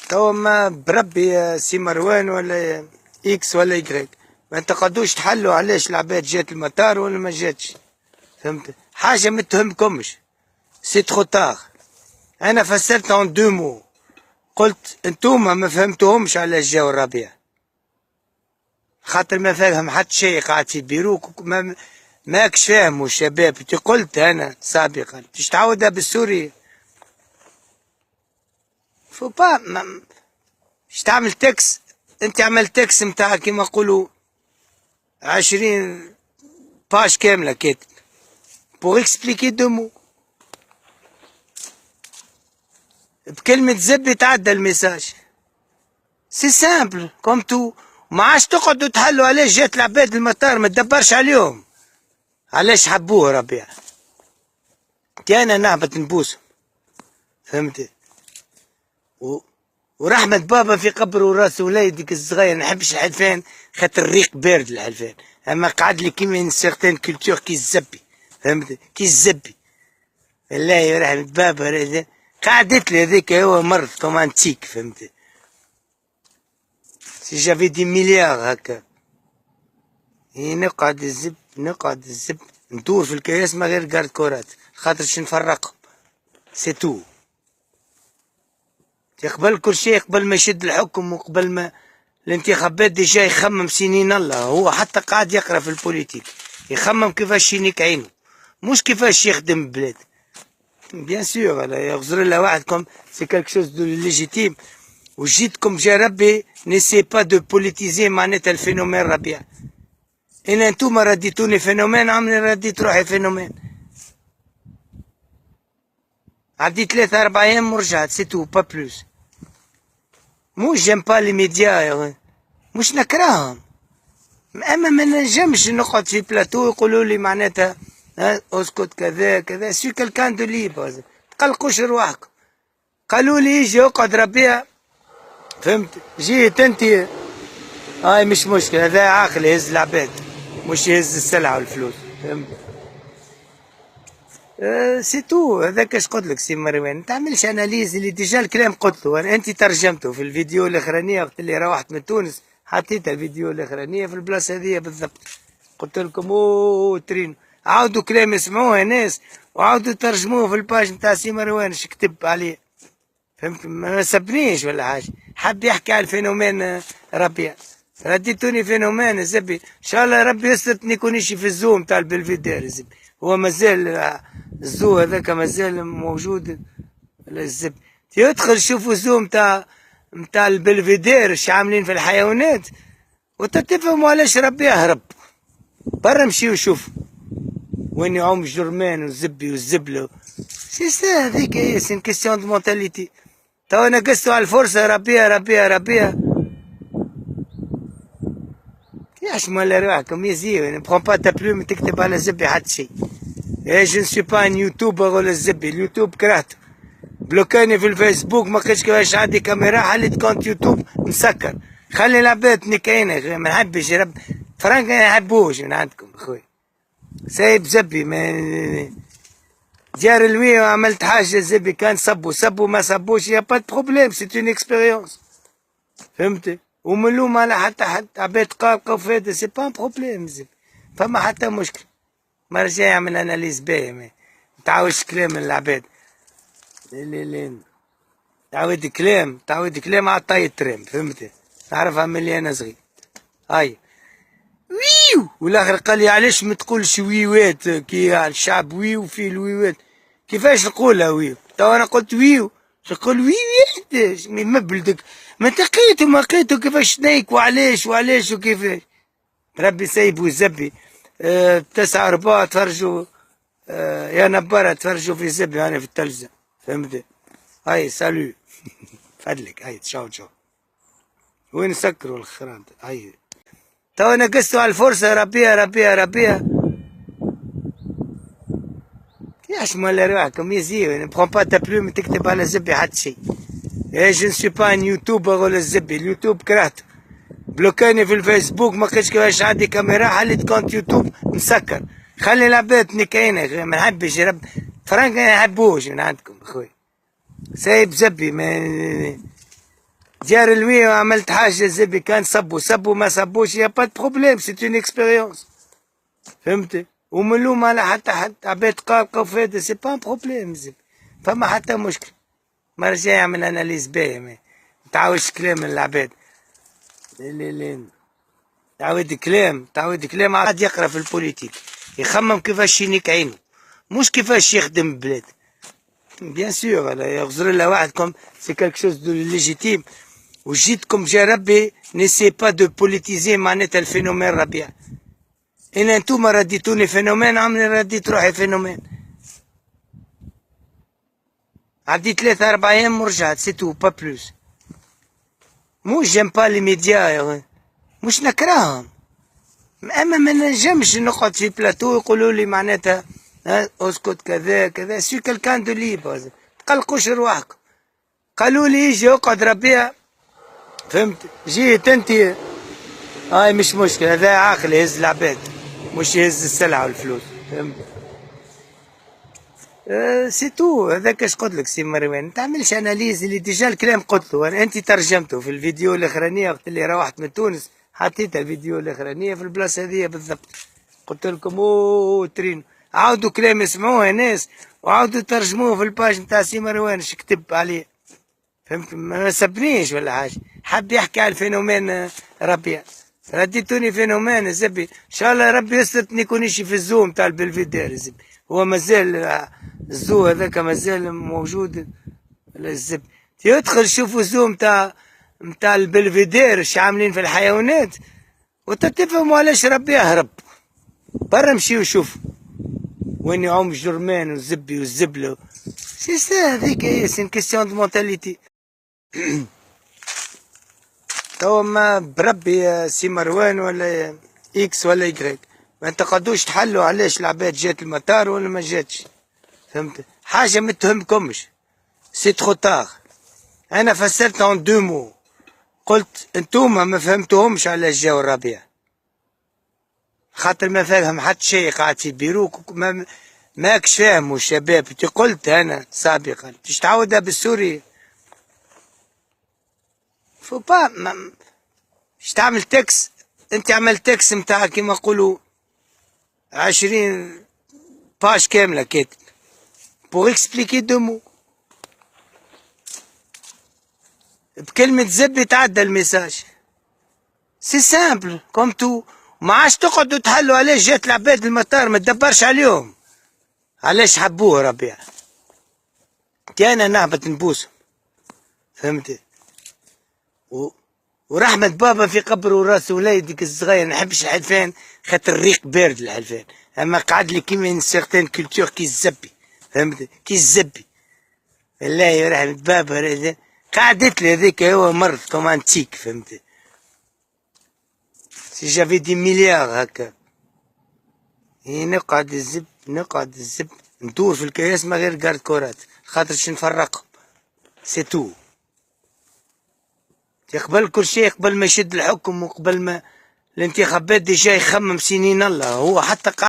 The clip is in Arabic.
توا ما بربي يا سي مروان ولا اكس ولا يكريك، ما تقعدوش تحلوا علاش العباد جات المطار ولا ما جاتش. فهمت؟ حاجه ما تهمكمش، سي ترو تار. انا فسرت اون دو مو، قلت انتوما ما فهمتوهمش علاش جاو الربيع، خاطر ما فاهم حتى شيء، قاعد في بيروك ماكش فاهموا الشباب. قلت انا سابقا باش تعاودها بالسوري، فو با باش تعمل تكس. انت عملت تكس متاع كيما نقولوا 20 باج كامله كاتب بوغ اكسبليكي دو مو، بكلمه زبي تعدى الميساج. سي سامبل كوم تو. ما عادش تقعدوا تحلوا علاش جات العباد المطار، ما تدبرش عليهم علاش حبوه ربيع. انا نهبط نبوسهم، فهمت؟ ورحمة بابا في قبر وراس وليدك الصغير. ما نحبش الحلفان خاطر الريق بارد الحلفان، اما قعد لي كيما ان سيغتان كولتور كي الزبي، فهمت؟ كي الزبي. والله رحمة بابا قعدت لي هذيك هو مرض رومانتيك، فهمت؟ سي جافي دي مليار هكا نقعد الزب ندور في الكياس ما غير قارد كورات خاطرش نفرقهم، سي تو. قبل كل شيء، قبل ما يشد الحكم وقبل ما الانتخابات ديجا يخمم سنين الله. هو حتى قاعد يقرا في البوليتيك، يخمم كيفاش ينيك عينه، مش كيفاش يخدم البلاد. بيان سور يغزر له واحد كوم سي كالك شوز دو ليجيتيم. وجيتكم جا ربي نيسي با دو بوليتيزي معناتها الفينومين ربيع. ان انتوما رديتوني فينومين، عمري رديت روحي فينومين. عديت 3-4 ايام ورجعت، سي تو با بلوس. مش جيم با لي ميديا، مش نكرههم، اما ما نجمش نقعد في بلاتو يقولوا لي معناتها اسكت كذا كذا. سي كالكان دو ليبر، تقلقوش رواحكم. قالوا لي يجي اقعد ربيع، فهمت؟ جيت انت هاي مش مشكله، هذا عاقل يهز العباد مش يهز السلعه والفلوس، فهمت؟ سي تو. هذاك اش قلت لك سي مروان، ما تعملش اناليز اللي ديجا الكلام قلته انت ترجمته في الفيديو الاخرانيه وقت اللي روحت من تونس. حطيت الفيديو الاخرانيه في البلاصه هذه بالضبط، قلت لكم اوه ترين عاودوا كلام يسمعوه ناس وعاودوا ترجموه في الباج نتاع سي مروان اش كتب عليه، فهمت؟ ما سبنيش ولا حاجه، حب يحكي على الفينومين ربيع. رديتوني فينومين الزبي. ان شاء الله ربي يستر نكونيش في الزوم تاع البلفيدير الزبي. هو مازال الزو هذاك مازال موجود الزبي. يدخل شوفوا الزوم متاع البلفيدير اش عاملين في الحيوانات وتتفهموا علاش ربي يهرب. برا مشيو شوفوا وين يعوم الجرمان والزبي والزبله. سي سا هذيك هي سي كيستيون دو مونتاليتي. توا نقصتوا على الفرصه ربيع ياش مال روحكم يزيو. ne prends pas ta plume تكتب على الزبي حتى شيء. جو نسوي با ان يوتيوبر ولا الزبي. اليوتيوب كرهته، بلوكاني في الفيسبوك، ما لقيتش كيفاش عندي كاميرا، حليت كونت يوتيوب مسكر. خلي العباد تنكينا، ما نحبش فرانك ما نحبوش من عندكم اخوي. سايب زبي ما جار الوي وعملت حاجه زبي، كان صبوا ما صبوش يا با بروبليم، سي اون اكسبيريونس، فهمت؟ وملوم على حتى عباد قالقه وفاده، سي با بروبليم زبي، فما حتى مشكل. مرة جاي يعمل اناليز باهي، ما تعاودش كلام العباد. تعود كلام على طاي ترام، فهمت؟ نعرفها ملي انا صغير. هاي ويو، والاخر قال لي علاش ما تقولش ويوات كي الشعب ويو في الويوات، كيفاش نقولها ويو؟ توا انا قلت ويو، نقول ويوات ما بلدك، ما لقيتو كيفاش نايك وعلاش وكيفاش. ربي سايبو الزبي. 9/4 تفرجوا يا نبارة، تفرجوا في زبي انا في التلفزة، فهمت؟ هاي سالو فدلك، هاي تشاو وين سكروا الخرام. هاي توا نقصتوا على الفرصة ربيع ياش مال روحكم يزيو. ne prends pas ta plume تكتب على زبي حتى شيء. جو نسوي با ان يوتيوبر ولا الزبي. اليوتيوب كرهته، بلوكاني في الفيسبوك، ما لقيتش كيفاش عندي كاميرا، حليت كونت يوتيوب مسكر. خلي العباد تنكينا، ما نحبش فرانك ما نحبوش من عندكم اخوي. سايب زبي ما ديار المية وعملت حاجة زبي كان صبوا ما صبوش يا با بروبليم سي اون اكسبيريونس فهمت وملوم على حتى عباد قالقة وفاتة سي با بروبليم زبي فما حتى مشكل مرة جاي يعمل اناليز باهي ما تعاودش كلام العباد تعاود كلام عاد يقرا في البوليتيك يخمم كيفاش ينيك عينه مش كيفاش يخدم البلاد بيان سور يغزر لها واحد كوم سي كالك شوز دو ليجيتيم وجيتكم جا ربي نيسي با دو بوليتيزي معناتها الفينومين ربيع إن انتوما رديتوني فينومين عمري رديت روحي فينومين عديت 3-4 أيام ورجعت سي تو با بلوس موش جيم با لي ميديا مش نكرههم اما ما نجمش نقعد في بلاتو يقولوا لي معناتها اسكت كذا كذا سي كالكان دو ليبر تقلقوش رواحكم قالوا لي يجي اقعد ربيع فهمت جيت انت هاي مش مشكلة هذا عاقل يهز العباد مش يهز السلعة والفلوس فهمت سي تو هذاك اش قلت لك سي مروان ما تعملش اناليز اللي ديجا الكلام قلته انت ترجمته في الفيديو الاخرانيه وقت اللي روحت من تونس حطيت الفيديو الاخرانيه في البلاصه هذيا بالضبط قلت لكم اوه ترين عاودوا كلام يسمعوه ناس وعاودوا ترجموه في الباج نتاع سي مروان اش كتب عليه فهمت ما سبنيش ولا حاجه حب يحكي على الفينومين ربيع رديتوني فينومين زبي ان شاء الله ربي يستر نكونيش في الزوم تاع البلفيدير زبي هو مازال الزو هذاك مازال موجود الزب يدخل شوفوا الزو متاع البلفيدير اش عاملين في الحيوانات وتتفهموا علاش ربي يهرب برا مشيو شوفوا وين يعوم الجرمان والزبي والزبله سي سا هذيك سي ان كيستيون دو مونتاليتي توا ما بربي سي مروان ولا اكس ولا يكريك ما تقدوش تحلوا علاش العباد جات المطار ولا ما جاتش فهمت حاجه ما تهمكمش سي ترو تار انا فسرت اون دو مو قلت انتوما ما فهمتوهمش علاش جاو الربيع خاطر ما فاهم حتى شيء قاعد في بيروك ماكش فاهموا الشباب قلت انا سابقا باش تعاودها بالسوري فو با باش تعمل تكس انت عملت تكس متاع كيما نقولوا 20 باج كامله كاتب بوغ اكسبليكي دو مو بكلمة زبي تعدى الميساج سي سامبل كوم تو ما عادش تقعدوا تحلوا علاش جات العباد المطار ما تدبرش عليهم علاش حبوه ربيع انا نهبط نبوسهم فهمت ورحمة بابا في قبر وراس وليدك الصغير نحبش الحلفان خاطر الريق بارد الحلفان اما قعد لي كيما ان سيغتان كولتور كي الزبي فهمت كي الزبي والله رحمة بابا قعدت لي هذيك هو مرض كومانتيك فهمت سي جافي دي مليار هكا نقعد الزب ندور في الكياس ما غير قارد كورات خاطرش نفرقهم سي تو يقبل كل شيء قبل ما يشد الحكم وقبل ما الانتخابات ديجا يخمم سنين الله هو حتى